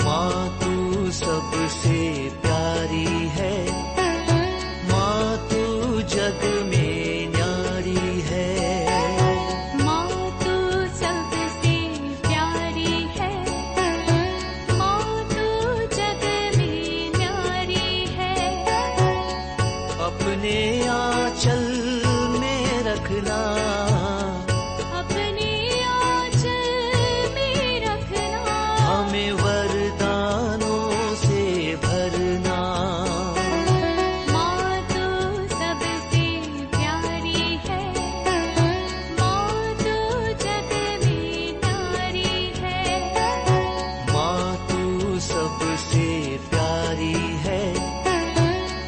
माँ तू सबसे प्यारी है, माँ तू जग में न्यारी है। माँ तू सबसे प्यारी है, माँ तू जग में न्यारी है। अपने आंचल में रखना, अपने आंचल में रखना। हमें वरदानों से भरना। माँ तू सबसे प्यारी है, माँ तू जग में न्यारी है। माँ तू सबसे प्यारी है,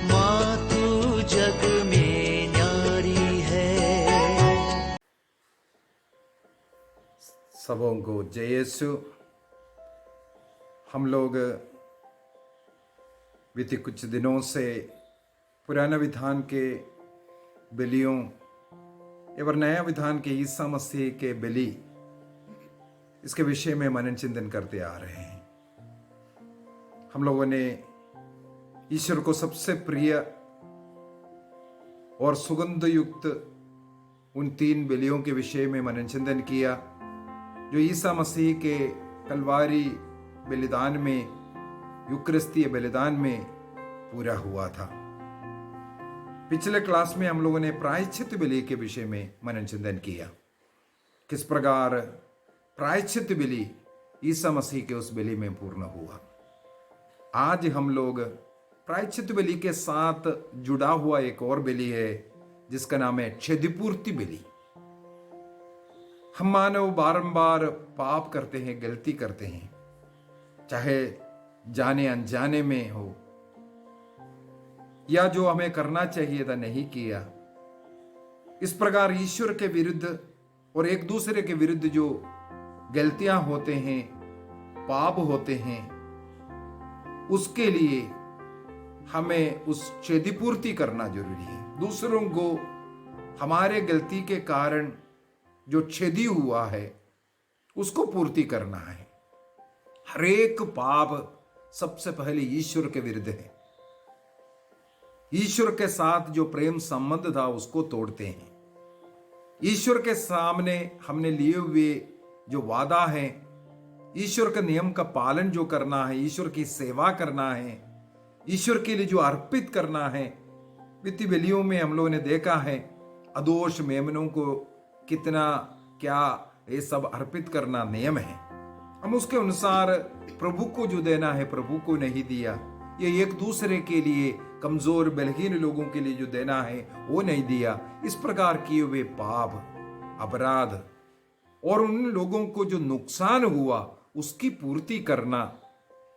माँ तू जग में न्यारी है। सबों को जय यीशु। हम लोग बीते कुछ दिनों से पुराना विधान के बलियों एवं नया विधान के ईसा मसीह के बलि, इसके विषय में मनन चिंतन करते आ रहे हैं। हम लोगों ने ईश्वर को सबसे प्रिय और सुगंध युक्त उन 3 बलियों के विषय में मनन चिंतन किया जो ईसा मसीह के कलवारी बलिदान में, यूकरिस्तीय बलिदान में पूरा हुआ था। पिछले क्लास में हम लोगों ने प्रायश्चित बलि के विषय में मनन चिंतन किया, किस प्रकार प्रायश्चित बलि ईसा मसीह के उस बलि में पूर्ण हुआ। आज हम लोग प्रायश्चित बलि के साथ जुड़ा हुआ एक और बलि है जिसका नाम है क्षतिपूर्ति बलि। हम मानव बारंबार पाप करते हैं, गलती करते हैं, चाहे जाने अनजाने में हो या जो हमें करना चाहिए था नहीं किया। इस प्रकार ईश्वर के विरुद्ध और एक दूसरे के विरुद्ध जो गलतियां होते हैं, पाप होते हैं, उसके लिए हमें उस क्षतिपूर्ति करना जरूरी है। दूसरों को हमारे गलती के कारण जो क्षति हुआ है उसको पूर्ति करना है। हरेक पाप सबसे पहले ईश्वर के विरुद्ध है। ईश्वर के साथ जो प्रेम संबंध था उसको तोड़ते हैं। ईश्वर के सामने हमने लिए हुए जो वादा है, ईश्वर के नियम का पालन जो करना है, ईश्वर की सेवा करना है, ईश्वर के लिए जो अर्पित करना है। वित्तीय बलियों में हम लोगों ने देखा है अदोष मेमनों को कितना क्या ये सब अर्पित करना नियम है। हम उसके अनुसार प्रभु को जो देना है प्रभु को नहीं दिया। ये एक दूसरे के लिए, कमजोर बलहीन लोगों के लिए जो देना है वो नहीं दिया। इस प्रकार किए हुए पाप, अपराध और उन लोगों को जो नुकसान हुआ उसकी पूर्ति करना,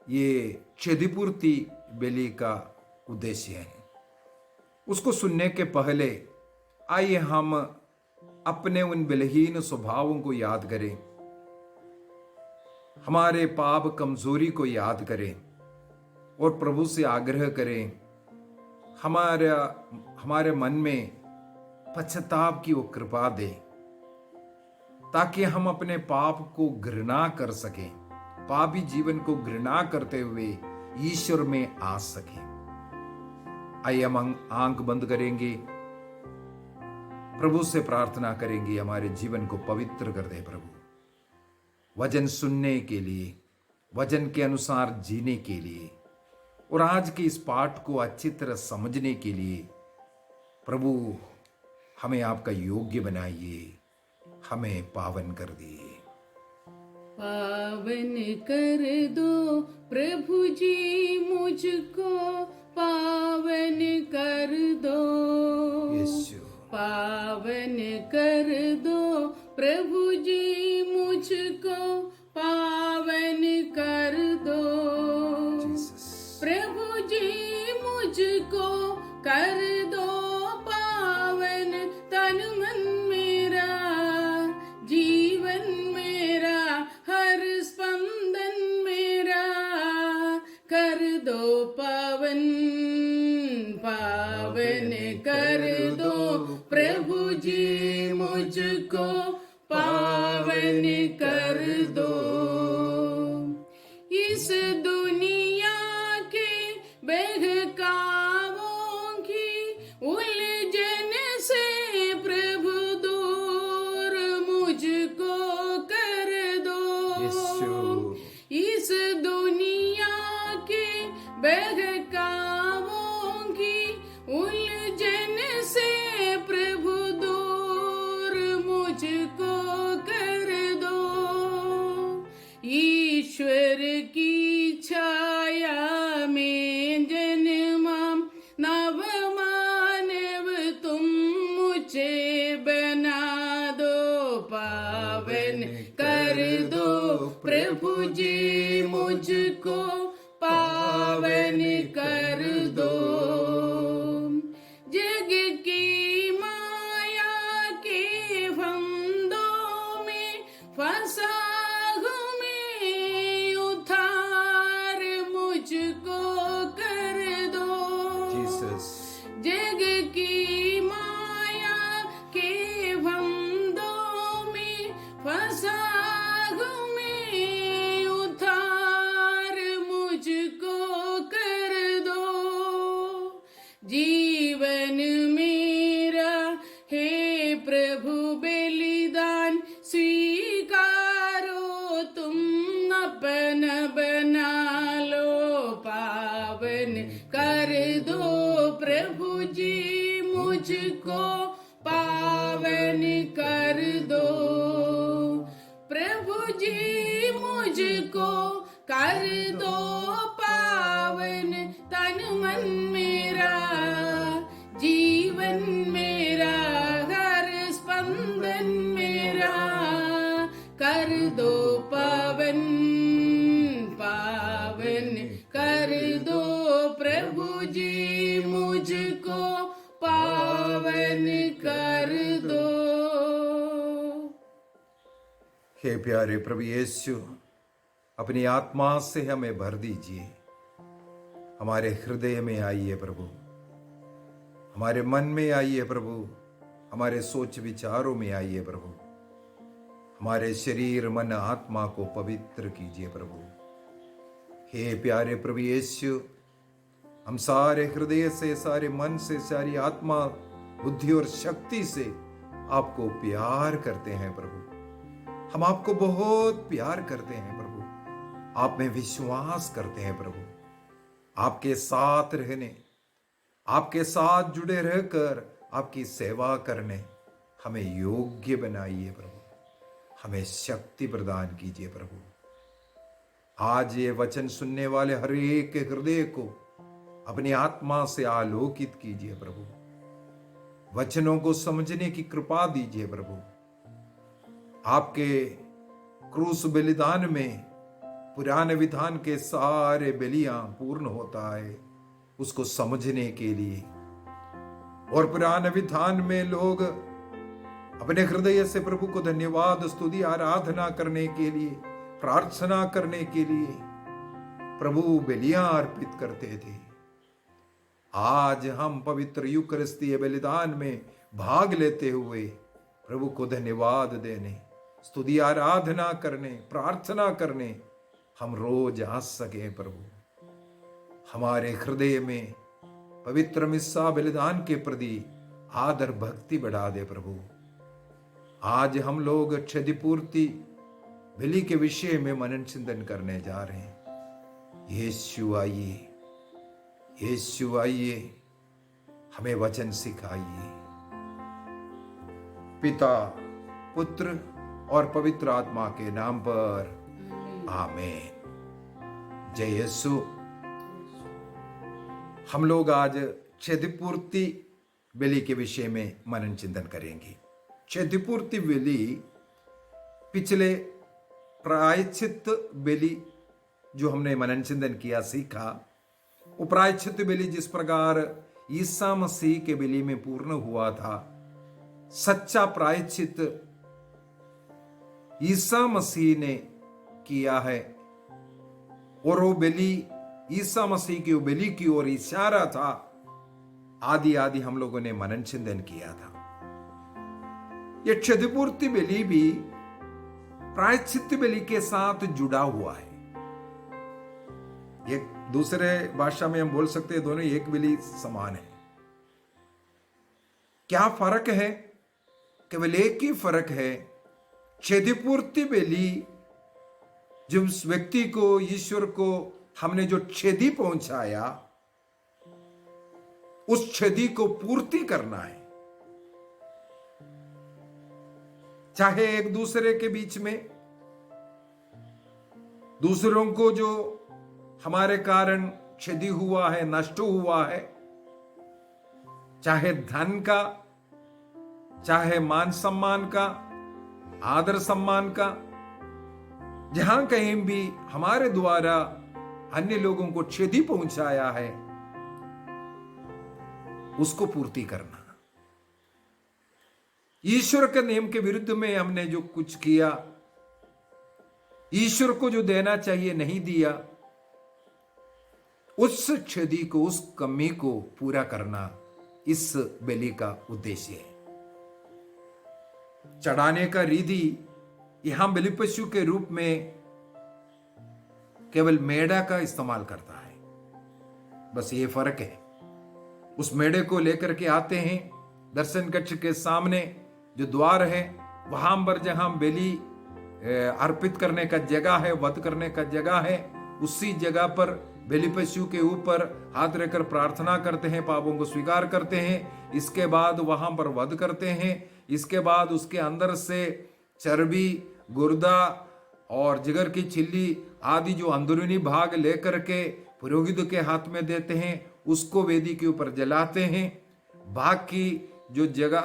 ये क्षतिपूर्ति बलि का उद्देश्य है। उसको सुनने के पहले आइए हम अपने उन बलहीन स्वभावों को याद करें, हमारे पाप कमजोरी को याद करें और प्रभु से आग्रह करें हमारे मन में पश्चाताप की वो कृपा दे, ताकि हम अपने पाप को घृणा कर सकें, पापी जीवन को घृणा करते हुए ईश्वर में आ सकें। आइए हम आंख बंद करेंगे, प्रभु से प्रार्थना करेंगे हमारे जीवन को पवित्र कर दे प्रभु, वचन सुनने के लिए, वचन के अनुसार जीने के लिए और आज के इस पाठ को अच्छी तरह समझने के लिए प्रभु हमें आपका योग्य बनाइए, हमें पावन कर दिए। पावन कर दो प्रभु जी मुझको, पावन कर दो यीशु। पावन कर दो प्रभु जी मुझको, पावन कर दो प्रभु जी मुझको, कर दो पावन तन मन मेरा, जीवन मेरा, हर स्पंदन मेरा, कर दो पावन, पावन कर दो प्रभु जी मुझको, पावन कर दो। इस दुनिया के बहकावों की उलझन से प्रभु दूर मुझको कर दो। ईश्वर की छाया में जन्मा नव मानव तुम मुझे बना दो। पावन कर दो प्रभु जी मुझको, पावन कर दो। जग की माया के फंदों में फंसा हूँ मैं, उद्धार मुझको कर दो। जीसस, जग की माया के फंदों में फंसा हूँ मैं, उद्धार मुझको कर दो। जीवन मेरा हे प्रभु बलिदान स्वीकारो, तुम अपना बना लो। पावन कर दो प्रभु जी मुझको, पावन कर दो। प्रभु जी मुझको कर दो पावन, तन मन मेरा जीवन मेरा हर स्पंदन मेरा कर दो पावन। पावन कर दो प्रभु जी मुझको, पावन कर दो। हे प्यारे प्रभु यीशु, अपनी आत्मा से हमें भर दीजिए। हमारे हृदय में आइए प्रभु, हमारे मन में आइए प्रभु, हमारे सोच विचारों में आइए प्रभु। हमारे शरीर मन आत्मा को पवित्र कीजिए प्रभु। हे प्यारे प्रभु यीशु, हम सारे हृदय से, सारे मन से, सारी आत्मा, बुद्धि और शक्ति से आपको प्यार करते हैं प्रभु। हम आपको बहुत प्यार करते हैं प्रभु, आप में विश्वास करते हैं प्रभु। आपके साथ रहने, आपके साथ जुड़े रहकर आपकी सेवा करने हमें योग्य बनाइए प्रभु। हमें शक्ति प्रदान कीजिए प्रभु। आज ये वचन सुनने वाले हर एक के हृदय को अपनी आत्मा से आलोकित कीजिए प्रभु। वचनों को समझने की कृपा दीजिए प्रभु। आपके क्रूस बलिदान में पुराने विधान के सारे बलियां पूर्ण होता है, उसको समझने के लिए। और पुराने विधान में लोग अपने हृदय से प्रभु को धन्यवाद, स्तुति, आराधना करने के लिए, प्रार्थना करने के लिए प्रभु बलियां अर्पित करते थे। आज हम पवित्र यूकरिस्तीय बलिदान में भाग लेते हुए प्रभु को धन्यवाद देने, स्तुति, आराधना करने, प्रार्थना करने हम रोज आ सके प्रभु। हमारे हृदय में पवित्र मिस्सा बलिदान के प्रति आदर भक्ति बढ़ा दे प्रभु। आज हम लोग क्षतिपूर्ति बलि के विषय में मनन चिंतन करने जा रहे हैं। यीशु आइए, यीशु आइए, हमें वचन सिखाइए। पिता, पुत्र और पवित्र आत्मा के नाम पर आमीन। जय यीशु। हम लोग आज क्षतिपूर्ति बलि के विषय में मनन चिंतन करेंगे। क्षतिपूर्ति बलि पिछले प्रायश्चित बलि जो हमने मनन चिंतन किया, सीखा, वो प्रायश्चित बलि जिस प्रकार ईसा मसीह के बलि में पूर्ण हुआ था, सच्चा प्रायश्चित ईसा मसीह ने किया है। और वो बलि ईसा मसीह की बलि की ओर इशारा था। आदि आदि हम लोगों ने मनन चिंतन किया था। ये क्षतिपूर्ति बलि भी प्रायश्चित बलि के साथ जुड़ा हुआ है। एक दूसरे भाषा में हम बोल सकते हैं दोनों एक बलि समान है। क्या फर्क है? केवल एक ही फर्क है। क्षतिपूर्ति बलि जिस व्यक्ति को, ईश्वर को हमने जो क्षति पहुंचाया, उस क्षति को पूर्ति करना है। चाहे एक दूसरे के बीच में, दूसरों को जो हमारे कारण क्षति हुआ है, नष्ट हुआ है, चाहे धन का, चाहे मान सम्मान का, आदर सम्मान का, जहां कहीं भी हमारे द्वारा अन्य लोगों को क्षति पहुंचाया है, उसको पूर्ति करना। ईश्वर के नियम के विरुद्ध में हमने जो कुछ किया, ईश्वर को जो देना चाहिए नहीं दिया, उस क्षति को, उस कमी को पूरा करना इस बलि का उद्देश्य है। चढ़ाने का रीति यहां बलि पशु के रूप में केवल मेढ़ा का इस्तेमाल करता है, बस ये फर्क है। उस मेढ़े को लेकर के आते हैं, दर्शन कक्ष के सामने जो द्वार है वहां पर जहां बलि अर्पित करने का जगह है, वध करने का जगह है, उसी जगह पर बलि पशु के ऊपर हाथ रखकर प्रार्थना करते हैं, पापों को स्वीकार करते हैं। इसके बाद वहां पर वध करते हैं। इसके बाद उसके अंदर से चर्बी, गुर्दा और जिगर की छिल्ली आदि जो अंदरूनी भाग लेकर के पुरोहित के हाथ में देते हैं, उसको वेदी के ऊपर जलाते हैं। बाकी जो जगह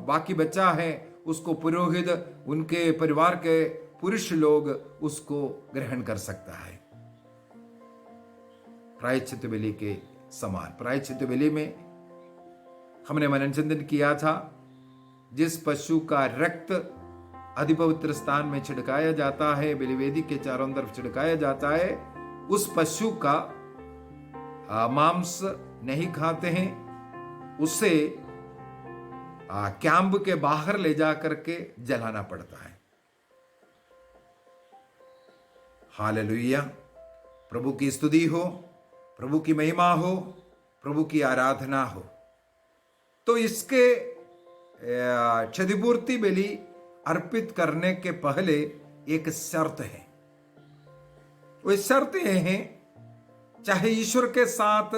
बाकी बचा है उसको पुरोहित, उनके परिवार के पुरुष लोग उसको ग्रहण कर सकता है। प्रायश्चित बलि के समान। प्रायश्चित बलि में हमने मनन चिंतन किया था, जिस पशु का रक्त अधिपवित्र स्थान में छिड़काया जाता है, बलिवेदी के चारों तरफ छिड़काया जाता है, उस पशु का मांस नहीं खाते हैं। उसे कैंप के बाहर ले जा करके जलाना पड़ता है। हालेलुया। प्रभु की स्तुति हो, प्रभु की महिमा हो, प्रभु की आराधना हो। तो इसके क्षतिपूर्ति बलि अर्पित करने के पहले एक शर्त है। वो शर्त ये है, चाहे ईश्वर के साथ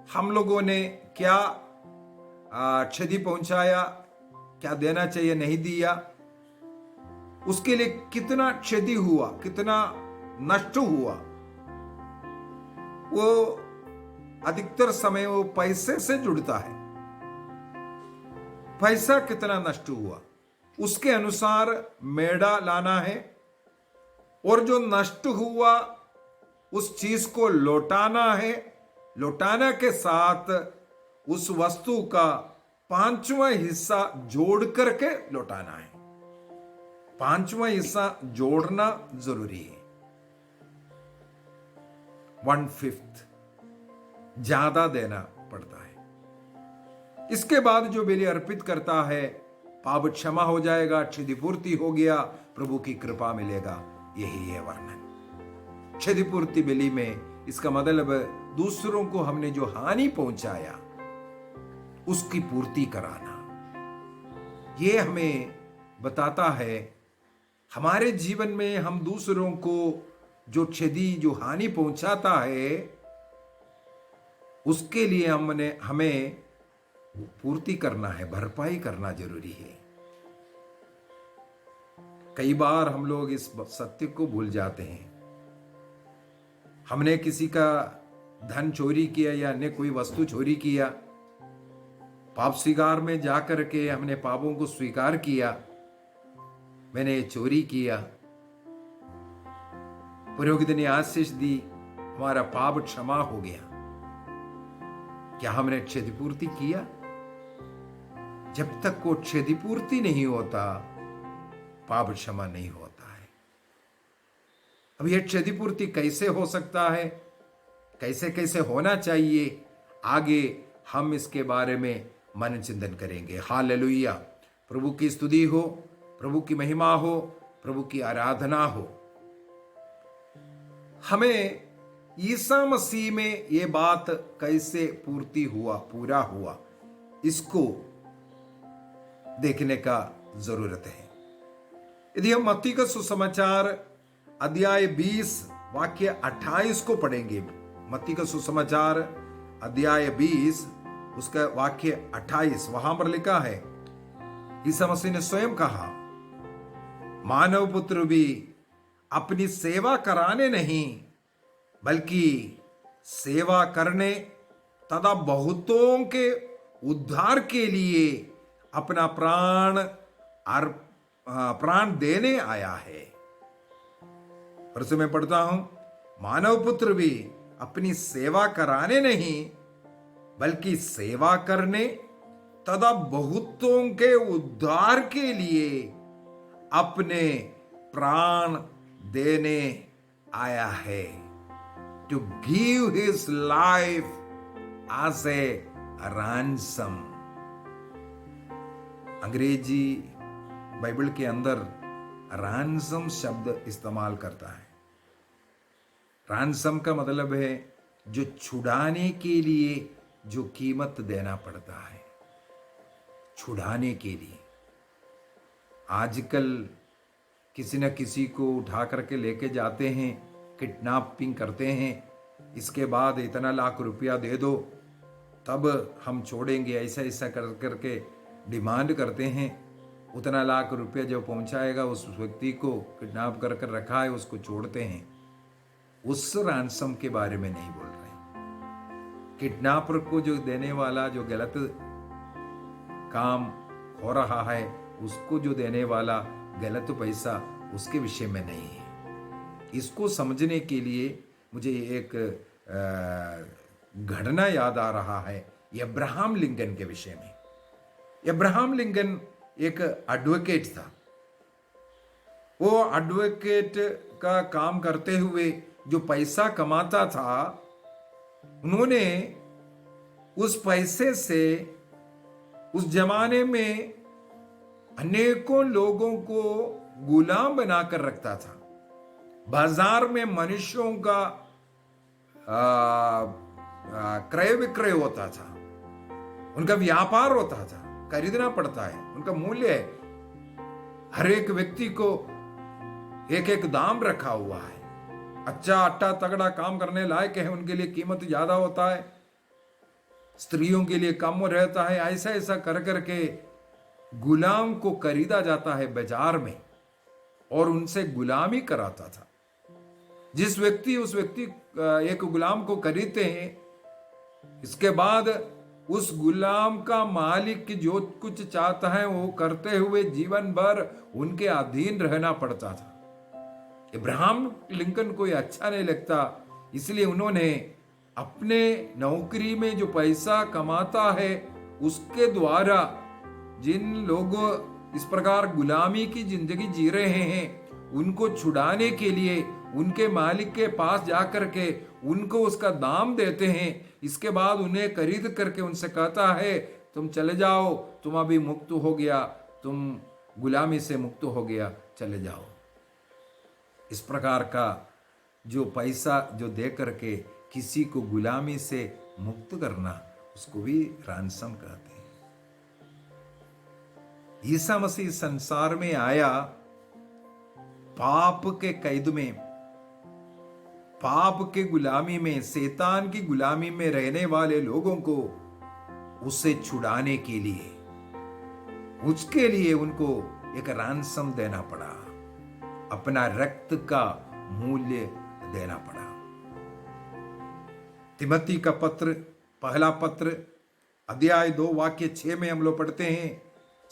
हम लोगों ने क्या क्षति पहुंचाया, क्या देना चाहिए नहीं दिया, उसके लिए कितना क्षति हुआ, कितना नष्ट हुआ, वो अधिकतर समय वो पैसे से जुड़ता है। पैसा कितना नष्ट हुआ उसके अनुसार मेढ़ा लाना है, और जो नष्ट हुआ उस चीज को लौटाना है। लौटाने के साथ उस वस्तु का 5वां हिस्सा जोड़ करके लौटाना है। 5वां हिस्सा जोड़ना जरूरी है। 1/5 ज्यादा देना पड़ता है। इसके बाद जो बलि अर्पित करता है, पाप क्षमा हो जाएगा, क्षतिपूर्ति हो गया, प्रभु की कृपा मिलेगा। यही है वर्णन क्षतिपूर्ति बलि में। इसका मतलब दूसरों को हमने जो हानि पहुंचाया उसकी पूर्ति कराना। यह हमें बताता है हमारे जीवन में हम दूसरों को जो क्षति, जो हानि पहुंचाता है, उसके लिए हमें पूर्ति करना है, भरपाई करना जरूरी है। कई बार हम लोग इस सत्य को भूल जाते हैं। हमने किसी का धन चोरी किया या अन्य कोई वस्तु चोरी किया, पाप स्वीकार में जाकर के हमने पापों को स्वीकार किया, मैंने ये चोरी किया, पुरोहित ने आशीष दी, हमारा पाप क्षमा हो गया। क्या हमने क्षतिपूर्ति किया? जब तक वो क्षतिपूर्ति नहीं होता, पाप क्षमा नहीं होता है। अब यह क्षतिपूर्ति कैसे हो सकता है, कैसे कैसे होना चाहिए, आगे हम इसके बारे में मन चिंतन करेंगे। हालेलुया। प्रभु की स्तुति हो, प्रभु की महिमा हो, प्रभु की आराधना हो। हमें ईसा मसीह में यह बात कैसे पूर्ति हुआ, पूरा हुआ, इसको देखने का जरूरत है। यदि हम मत्ती का सुसमाचार अध्याय 20 वाक्य 28 को पढ़ेंगे। मत्ती का सुसमाचार अध्याय 20 उसका वाक्य 28, वहां पर लिखा है, ईसा मसीह ने स्वयं कहा, मानव पुत्र भी अपनी सेवा कराने नहीं बल्कि सेवा करने तथा बहुतों के उद्धार के लिए अपना प्राण देने आया है। फिर से मैं पढ़ता हूं, मानव पुत्र भी अपनी सेवा कराने नहीं बल्कि सेवा करने तथा बहुतों के उद्धार के लिए अपने प्राण देने आया है। To give his life as a ransom. अंग्रेजी बाइबल के अंदर रैंसम शब्द इस्तेमाल करता है। रैंसम का मतलब है जो छुड़ाने के लिए जो कीमत देना पड़ता है, छुड़ाने के लिए। आजकल किसी न किसी को उठा करके लेके जाते हैं, किडनैपिंग करते हैं, इसके बाद इतना लाख रुपया दे दो तब हम छोड़ेंगे, ऐसा ऐसा कर करके डिमांड करते हैं। उतना लाख रुपया जो पहुंचाएगा उस व्यक्ति को किडनैप कर कर रखा है उसको छोड़ते हैं। उस रैंसम के बारे में नहीं बोल रहे। किडनैपर को जो देने वाला जो गलत काम हो रहा है उसको जो देने वाला गलत पैसा, उसके विषय में नहीं है। इसको समझने के लिए मुझे एक घटना याद आ रहा है, अब्राहम लिंकन के विषय में। अब्राहम लिंकन एक एडवोकेट था। वो एडवोकेट का काम करते हुए जो पैसा कमाता था, उन्होंने उस पैसे से उस जमाने में अनेकों लोगों को गुलाम बनाकर रखता था। बाजार में मनुष्यों का क्रय विक्रय होता था, उनका व्यापार होता था, खरीदना पड़ता है, उनका मूल्य है। हर एक व्यक्ति को एक एक दाम रखा हुआ है। अच्छा अट्टा तगड़ा काम करने लायक है उनके लिए कीमत ज्यादा होता है, स्त्रियों के लिए कम रहता है। ऐसा ऐसा कर करके गुलाम को खरीदा जाता है बाजार में और उनसे गुलामी कराता था। जिस व्यक्ति उस व्यक्ति एक गुलाम को खरीदते हैं, इसके बाद उस गुलाम का मालिक जो कुछ चाहता है वो करते हुए जीवन भर उनके अधीन रहना पड़ता था। अब्राहम लिंकन को यह अच्छा नहीं लगता, इसलिए उन्होंने अपने नौकरी में जो पैसा कमाता है उसके द्वारा जिन लोग इस प्रकार गुलामी की जिंदगी जी रहे हैं उनको छुड़ाने के लिए उनके मालिक के पास जाकर के उनको उसका दाम देते हैं। इसके बाद उन्हें खरीद करके उनसे कहता है तुम चले जाओ, तुम अभी मुक्त हो गया, तुम गुलामी से मुक्त हो गया, चले जाओ। इस प्रकार का जो पैसा जो दे करके किसी को गुलामी से मुक्त करना, उसको भी रैंसम कहते हैं। ईसा मसीह संसार में आया पाप के कैद में, पाप के गुलामी में, शैतान की गुलामी में रहने वाले लोगों को उससे छुड़ाने के लिए, उसके लिए उनको एक रैंसम देना पड़ा, अपना रक्त का मूल्य देना पड़ा। तिमोथी का पत्र, पहला पत्र अध्याय 2 वाक्य 6 में हम लोग पढ़ते हैं,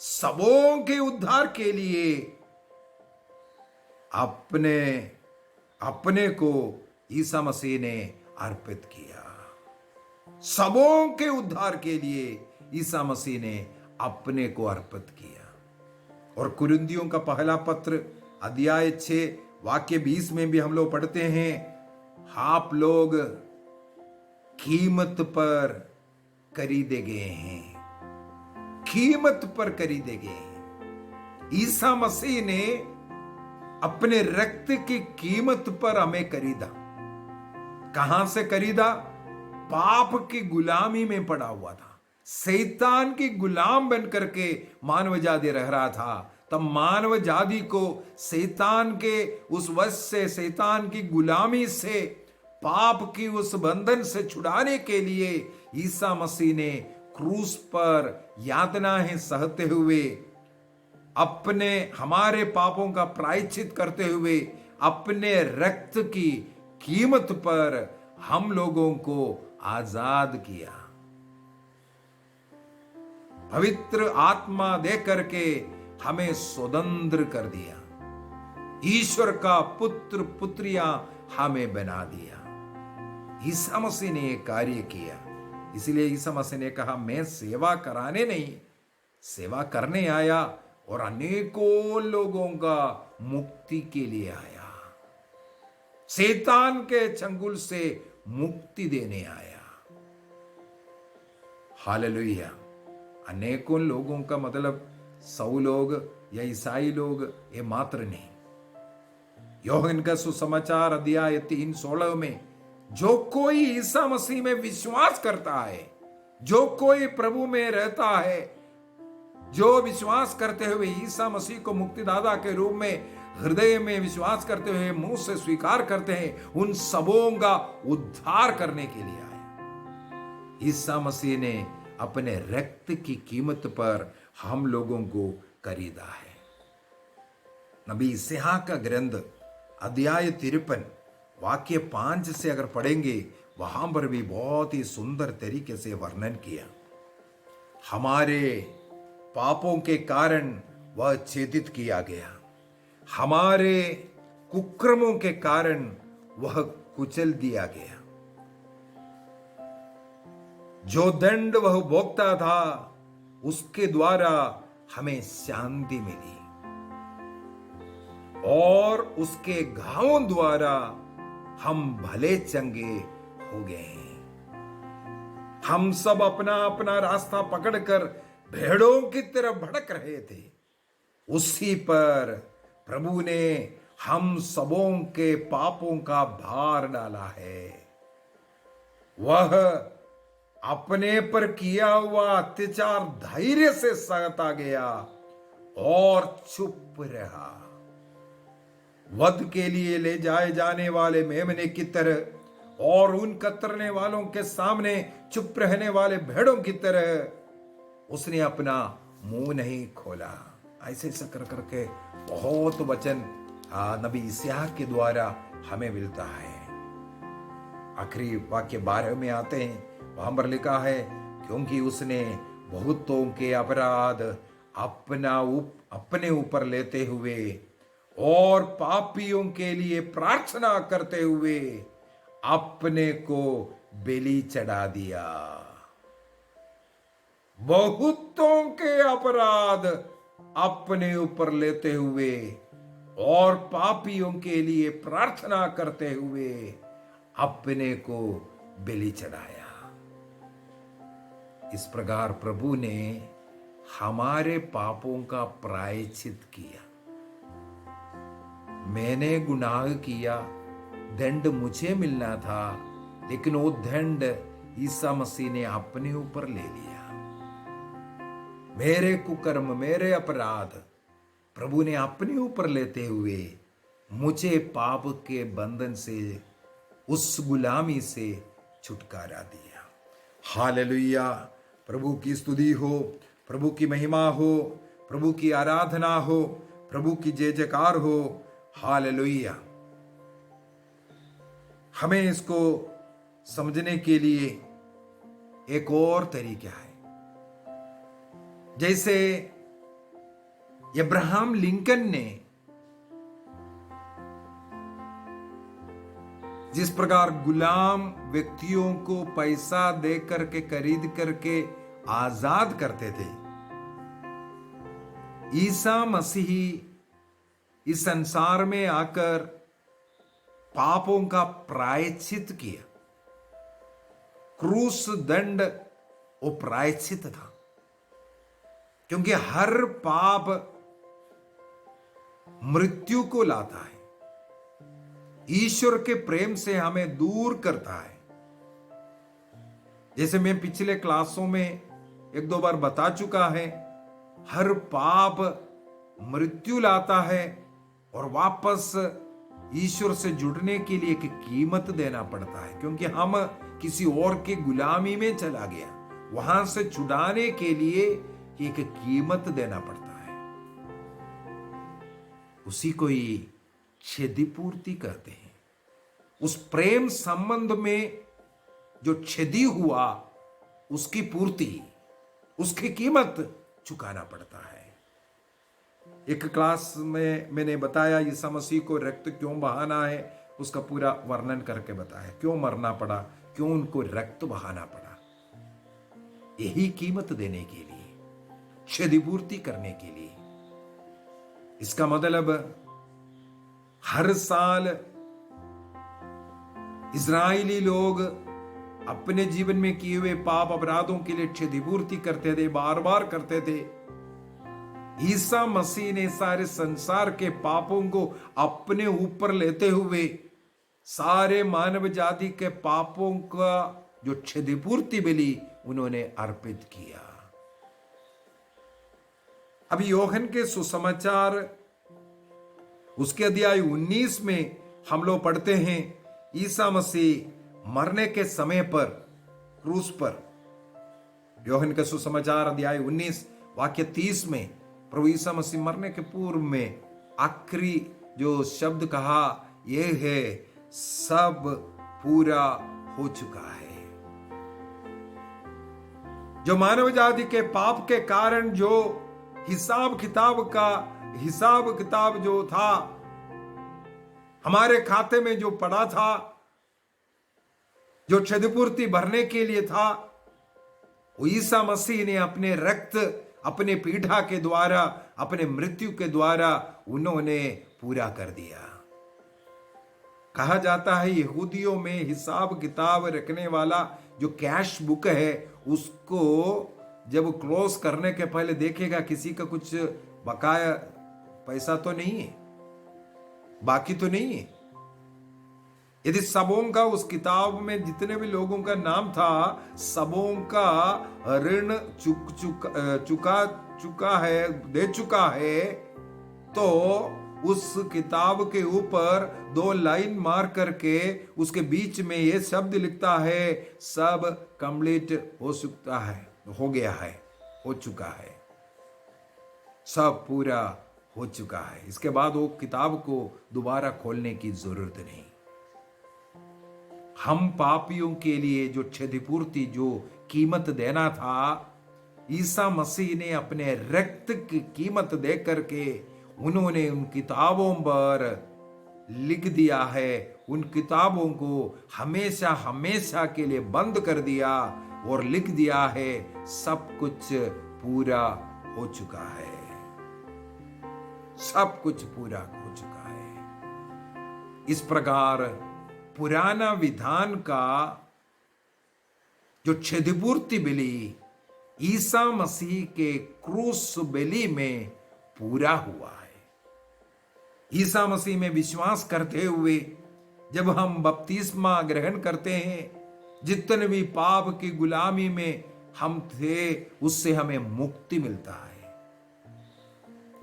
सबों के उद्धार के लिए अपने को ईसा मसीह ने अर्पित किया। सबों के उद्धार के लिए ईसा मसीह ने अपने को अर्पित किया। और कुरिन्थियों का पहला पत्र अध्याय 6 वाक्य 20 में भी हम लोग पढ़ते हैं, आप लोग कीमत पर खरीदे गए हैं, कीमत पर खरीदे गए हैं। ईसा मसीह ने अपने रक्त की कीमत पर हमें खरीदा। कहां से खरीदा? पाप की गुलामी में पड़ा हुआ था, शैतान की गुलाम बन करके मानव जाति रह रहा था। तब मानव जाति को शैतान के उस वश से, शैतान की गुलामी से, पाप की उस बंधन से छुड़ाने के लिए ईसा मसीह ने क्रूस पर यातनाएं सहते हुए, अपने हमारे पापों का प्रायश्चित करते हुए, अपने रक्त की कीमत पर हम लोगों को आजाद किया। पवित्र आत्मा दे करके हमें स्वतंत्र कर दिया। ईश्वर का पुत्र पुत्रियां हमें बना दिया। ईसा मसीह ने यह कार्य किया। इसलिए ईसा मसीह ने कहा, मैं सेवा कराने नहीं, सेवा करने आया और अनेकों लोगों का मुक्ति के लिए आया। शैतान के चंगुल से मुक्ति देने आया। हालेलुया। अनेकों लोगों का मतलब 100 लोग या ईसाई लोग ये मात्र नहीं। योहन का सुसमाचार अध्याय 3:16 में जो कोई ईसा मसीह में विश्वास करता है, जो कोई प्रभु में रहता है, जो विश्वास करते हुए ईसा मसीह को मुक्तिदाता के रूप में हृदय में विश्वास करते हुए मुंह से स्वीकार करते हैं, उन सबों का उद्धार करने के लिए आए। ईसा मसीह ने अपने रक्त की कीमत पर हम लोगों को खरीदा है। नबी यशायाह का ग्रंथ अध्याय 53 वाक्य 5 से अगर पढ़ेंगे, वहां पर भी बहुत ही सुंदर तरीके से वर्णन किया। हमारे पापों के कारण वह छेदित किया गया, हमारे कुक्रमों के कारण वह कुचल दिया गया। जो दंड वह भोगता था, उसके द्वारा हमें शांति मिली, और उसके घावों द्वारा हम भले चंगे हो गए हैं। हम सब अपना अपना रास्ता पकड़कर भेड़ों की तरफ भटक रहे थे। उसी पर प्रभु ने हम सबों के पापों का भार डाला है। वह अपने पर किया हुआ अत्याचार धैर्य से सहता गया और चुप रहा। वध के लिए ले जाए जाने वाले मेमने की तरह और उन कतरने वालों के सामने चुप रहने वाले भेड़ों की तरह उसने अपना मुंह नहीं खोला। ऐसे ऐसा कर करके बहुत वचन नबी यशायाह के द्वारा हमें मिलता है। आखिरी वाक्य 12 में आते हैं, वहां पर लिखा है, क्योंकि उसने बहुतों के अपराध अपने ऊपर लेते हुए और पापियों के लिए प्रार्थना करते हुए अपने को बलि चढ़ा दिया। बहुतों के अपराध अपने ऊपर लेते हुए और पापियों के लिए प्रार्थना करते हुए अपने को बलि चढ़ाया। इस प्रकार प्रभु ने हमारे पापों का प्रायश्चित किया। मैंने गुनाह किया, दंड मुझे मिलना था, लेकिन वो दंड ईसा मसीह ने अपने ऊपर ले लिया। मेरे कुकर्म, मेरे अपराध प्रभु ने अपने ऊपर लेते हुए मुझे पाप के बंधन से, उस गुलामी से छुटकारा दिया। हालेलुया। प्रभु की स्तुति हो, प्रभु की महिमा हो, प्रभु की आराधना हो, प्रभु की जय जयकार हो। हालेलुया। हमें इसको समझने के लिए एक और तरीका है। जैसे अब्राहम लिंकन ने जिस प्रकार गुलाम व्यक्तियों को पैसा दे करके खरीद करके आजाद करते थे, ईसा मसीह इस संसार में आकर पापों का प्रायश्चित किया। क्रूस दंड वो प्रायश्चित था, क्योंकि हर पाप मृत्यु को लाता है, ईश्वर के प्रेम से हमें दूर करता है। जैसे मैं पिछले क्लासों में 1-2 बार बता चुका है, हर पाप मृत्यु लाता है और वापस ईश्वर से जुड़ने के लिए एक कीमत देना पड़ता है, क्योंकि हम किसी और की गुलामी में चला गया। वहां से छुड़ाने के लिए एक कीमत देना पड़ता है। उसी को ही क्षतिपूर्ति कहते हैं। उस प्रेम संबंध में जो क्षति हुआ उसकी पूर्ति, उसकी कीमत चुकाना पड़ता है। एक क्लास में मैंने बताया यीशु मसीह को रक्त क्यों बहाना है, उसका पूरा वर्णन करके बताया, क्यों मरना पड़ा, क्यों उनको रक्त बहाना पड़ा। यही कीमत देने के लिए, क्षतिपूर्ति करने के लिए। इसका मतलब हर साल इजरायली लोग अपने जीवन में किए हुए पाप अपराधों के लिए क्षतिपूर्ति करते थे, बार बार करते थे। ईसा मसीह ने सारे संसार के पापों को अपने ऊपर लेते हुए सारे मानव जाति के पापों का जो क्षतिपूर्ति बलि उन्होंने अर्पित किया। अभी यूहन्ना के सुसमाचार उसके अध्याय 19 में हम लोग पढ़ते हैं, ईसा मसीह मरने के समय पर क्रूस पर, यूहन्ना के सुसमाचार अध्याय 19 वाक्य 30 में प्रभु ईसा मसीह मरने के पूर्व में आखिरी जो शब्द कहा यह है, सब पूरा हो चुका है। जो मानव जाति के पाप के कारण जो हिसाब किताब जो था हमारे खाते में जो पड़ा था, जो क्षतिपूर्ति भरने के लिए था, वो ईसा मसीह ने अपने रक्त, अपने पीठा के द्वारा, अपने मृत्यु के द्वारा उन्होंने पूरा कर दिया। कहा जाता है यहूदियों में हिसाब किताब रखने वाला जो कैश बुक है उसको जब क्लोज करने के पहले देखेगा किसी का कुछ बकाया पैसा तो नहीं है, बाकी तो नहीं है। यदि सबों का उस किताब में जितने भी लोगों का नाम था सबों का ऋण दे चुका है, तो उस किताब के ऊपर 2 लाइन मार करके उसके बीच में ये शब्द लिखता है, सब कंप्लीट हो चुका है, हो गया है, हो चुका है, सब पूरा हो चुका है। इसके बाद वो किताब को दोबारा खोलने की जरूरत नहीं। हम पापियों के लिए जो क्षतिपूर्ति, जो कीमत देना था, ईसा मसीह ने अपने रक्त की कीमत दे करके उन्होंने उन किताबों पर लिख दिया है। उन किताबों को हमेशा हमेशा के लिए बंद कर दिया और लिख दिया है, सब कुछ पूरा हो चुका है, सब कुछ पूरा हो चुका है। इस प्रकार पुराना विधान का जो क्षतिपूर्ति बलि ईसा मसीह के क्रूस बलि में पूरा हुआ है। ईसा मसीह में विश्वास करते हुए जब हम बपतिस्मा ग्रहण करते हैं, जितने भी पाप की गुलामी में हम थे उससे हमें मुक्ति मिलता है।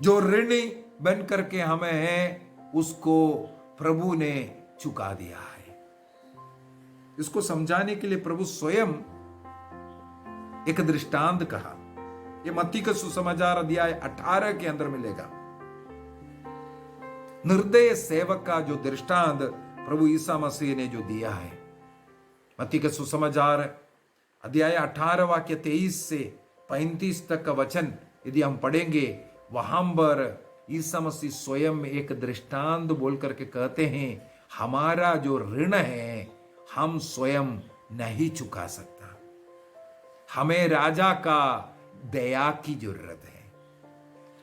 जो ऋणी बन करके हमें है उसको प्रभु ने चुका दिया है। इसको समझाने के लिए प्रभु स्वयं एक दृष्टांत कहा। ये मत्ती का सुसमाचार अध्याय 18 के अंदर मिलेगा। निर्दय सेवक का जो दृष्टांत प्रभु ईसा मसीह ने जो दिया है, मत्ती का सुसमाचार अध्याय 18 वाक्य 23 से 35 तक का वचन यदि हम पढ़ेंगे, वहां पर ईसा मसीह स्वयं एक दृष्टांत बोल करके कहते हैं, हमारा जो ऋण है हम स्वयं नहीं चुका सकता, हमें राजा का दया की जरूरत है।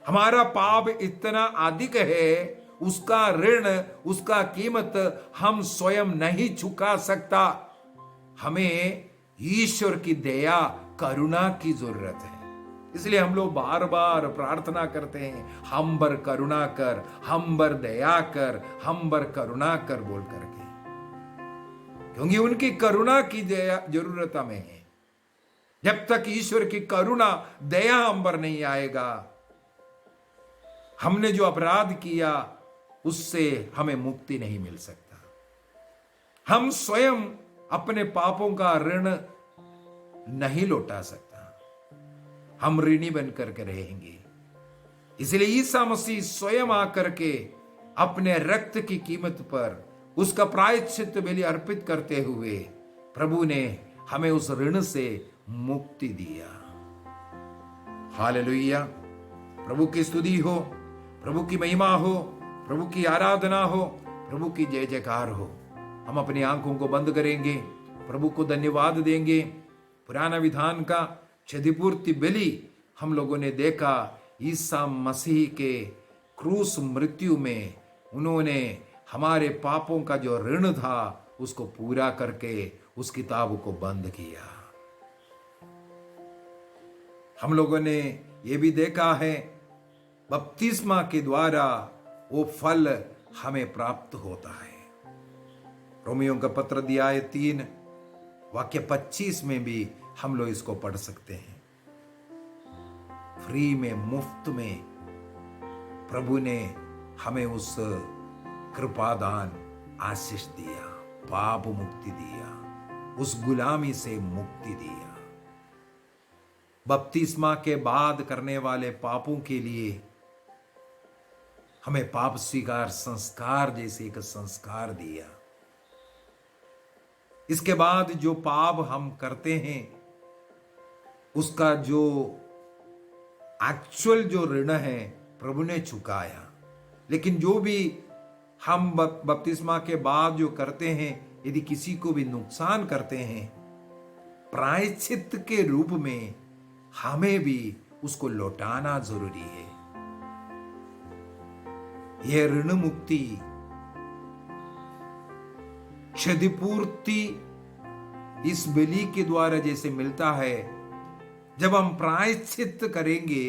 हमारा पाप इतना अधिक है, उसका ऋण, उसका कीमत हम स्वयं नहीं चुका सकता। हमें ईश्वर की दया, करुणा की जरूरत है। इसलिए हम लोग बार बार प्रार्थना करते हैं, हम पर करुणा कर, हम पर दया कर, हम पर करुणा कर बोल करके, क्योंकि उनकी करुणा की जरूरत हमें है। जब तक ईश्वर की करुणा, दया हम पर नहीं आएगा, हमने जो अपराध किया उससे हमें मुक्ति नहीं मिल सकता। हम स्वयं अपने पापों का ऋण नहीं लौटा सकता, हम ऋणी बनकर के रहेंगे। इसलिए ईसा मसीह स्वयं आकर के अपने रक्त की कीमत पर उसका प्रायश्चित बलि अर्पित करते हुए प्रभु ने हमें उस ऋण से मुक्ति दिया। हालेलुया। प्रभु की स्तुति हो, प्रभु की महिमा हो, प्रभु की आराधना हो, प्रभु की जय जयकार हो। हम अपनी आंखों को बंद करेंगे, प्रभु को धन्यवाद देंगे। पुराना विधान का क्षतिपूर्ति बलि हम लोगों ने देखा। ईसा मसीह के क्रूस मृत्यु में उन्होंने हमारे पापों का जो ऋण था उसको पूरा करके उस किताब को बंद किया। हम लोगों ने यह भी देखा है बपतिस्मा के द्वारा वो फल हमें प्राप्त होता है। रोमियों का पत्र अध्याय 3 वाक्य 25 में भी हम लोग इसको पढ़ सकते हैं। फ्री में, मुफ्त में प्रभु ने हमें उस कृपादान आशीष दिया, पाप मुक्ति दिया, उस गुलामी से मुक्ति दिया। बपतिस्मा के बाद करने वाले पापों के लिए हमें पाप स्वीकार संस्कार जैसे एक संस्कार दिया। इसके बाद जो पाप हम करते हैं उसका जो एक्चुअल जो ऋण है प्रभु ने चुकाया। लेकिन जो भी हम बपतिस्मा के बाद जो करते हैं, यदि किसी को भी नुकसान करते हैं, प्रायश्चित के रूप में हमें भी उसको लौटाना जरूरी है। यह ऋण मुक्ति, क्षतिपूर्ति इस बलि के द्वारा जैसे मिलता है, जब हम प्रायश्चित करेंगे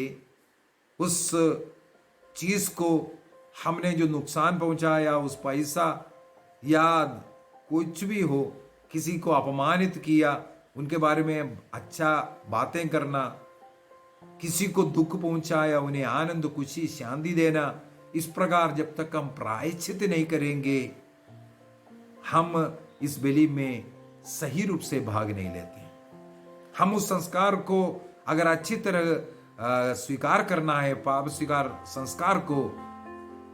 उस चीज को, हमने जो नुकसान पहुंचाया, उस पैसा या कुछ भी हो, किसी को अपमानित किया, उनके बारे में अच्छा बातें करना, किसी को दुख पहुंचाया, उन्हें आनंद, खुशी, शांति देना, इस प्रकार जब तक हम प्रायश्चित नहीं करेंगे हम इस बलि में सही रूप से भाग नहीं लेते। हम उस संस्कार को अगर अच्छी तरह स्वीकार करना है, पाप स्वीकार संस्कार को,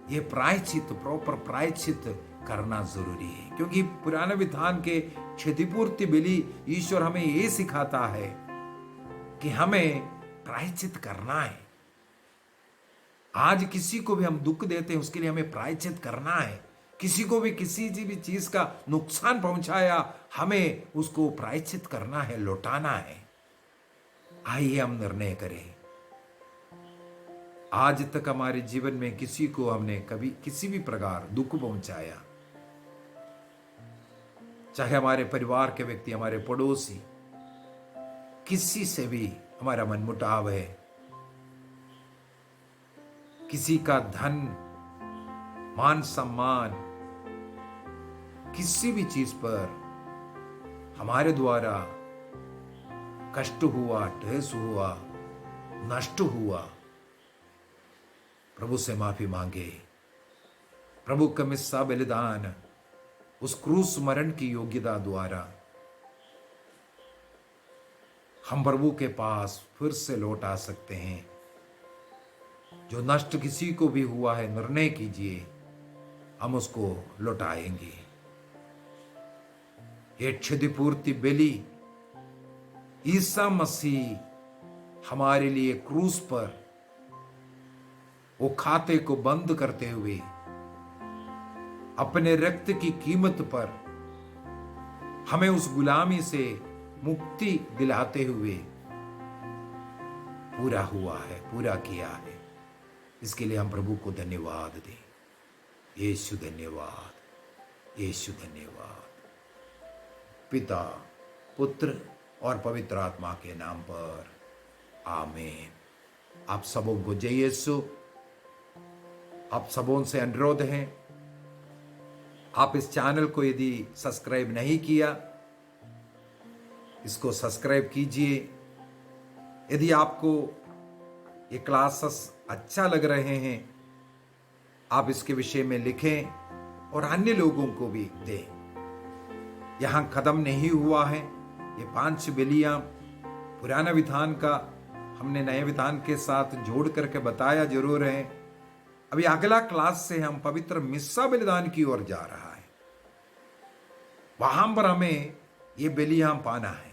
ये प्रायश्चित, प्रॉपर प्रायश्चित करना जरूरी है। क्योंकि पुराने विधान के क्षतिपूर्ति बलि ईश्वर हमें ये सिखाता है कि हमें प्रायश्चित करना है। आज किसी को भी हम दुख देते हैं, उसके लिए हमें प्रायश्चित करना है। किसी को भी किसी भी चीज का नुकसान पहुंचाया, हमें उसको प्रायश्चित करना है, लौटाना है। आइए हम निर्णय करें। आज तक हमारे जीवन में किसी को हमने कभी किसी भी प्रकार दुख पहुंचाया, चाहे हमारे परिवार के व्यक्ति, हमारे पड़ोसी, किसी से भी हमारा मनमुटाव है, किसी का धन, मान सम्मान, किसी भी चीज पर हमारे द्वारा कष्ट हुआ, ठेस हुआ, नष्ट हुआ, प्रभु से माफी मांगे। प्रभु का मिस्सा बलिदान, उस क्रूस मरण की योग्यता द्वारा हम प्रभु के पास फिर से लौट आ सकते हैं। जो नष्ट किसी को भी हुआ है, निर्णय कीजिए, हम उसको लौटाएंगे। ये क्षतिपूर्ति बलि ईसा मसीह हमारे लिए क्रूस पर वो खाते को बंद करते हुए अपने रक्त की कीमत पर हमें उस गुलामी से मुक्ति दिलाते हुए पूरा हुआ है, पूरा किया है। इसके लिए हम प्रभु को धन्यवाद दें। यीशु धन्यवाद, यीशु धन्यवाद। पिता, पुत्र और पवित्र आत्मा के नाम पर आमीन। आप सबों को जय यीशु। आप सबों से अनुरोध है, आप इस चैनल को यदि सब्सक्राइब नहीं किया, इसको सब्सक्राइब कीजिए। यदि आपको ये क्लासेस अच्छा लग रहे हैं आप इसके विषय में लिखें और अन्य लोगों को भी दें। यहां खत्म नहीं हुआ है। ये 5 बलियां पुराना विधान का हमने नए विधान के साथ जोड़ करके बताया जरूर है। अभी अगला क्लास से हम पवित्र मिस्सा बलिदान की ओर जा रहा है। वहां पर हमें ये बलियां पाना है।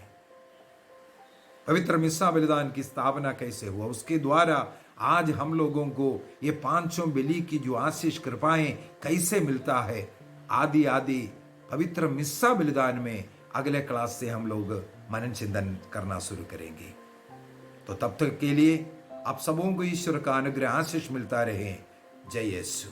पवित्र मिस्सा बलिदान की स्थापना कैसे हुआ, उसके द्वारा आज हम लोगों को ये 5 बलि की जो आशीष कृपाएं कैसे मिलता है, आदि आदि पवित्र मिस्सा बलिदान में अगले क्लास से हम लोग मनन चिंतन करना शुरू करेंगे। तो तब तक के लिए आप सबों को ईश्वर का अनुग्रह आशीष मिलता रहे। जय यीशु।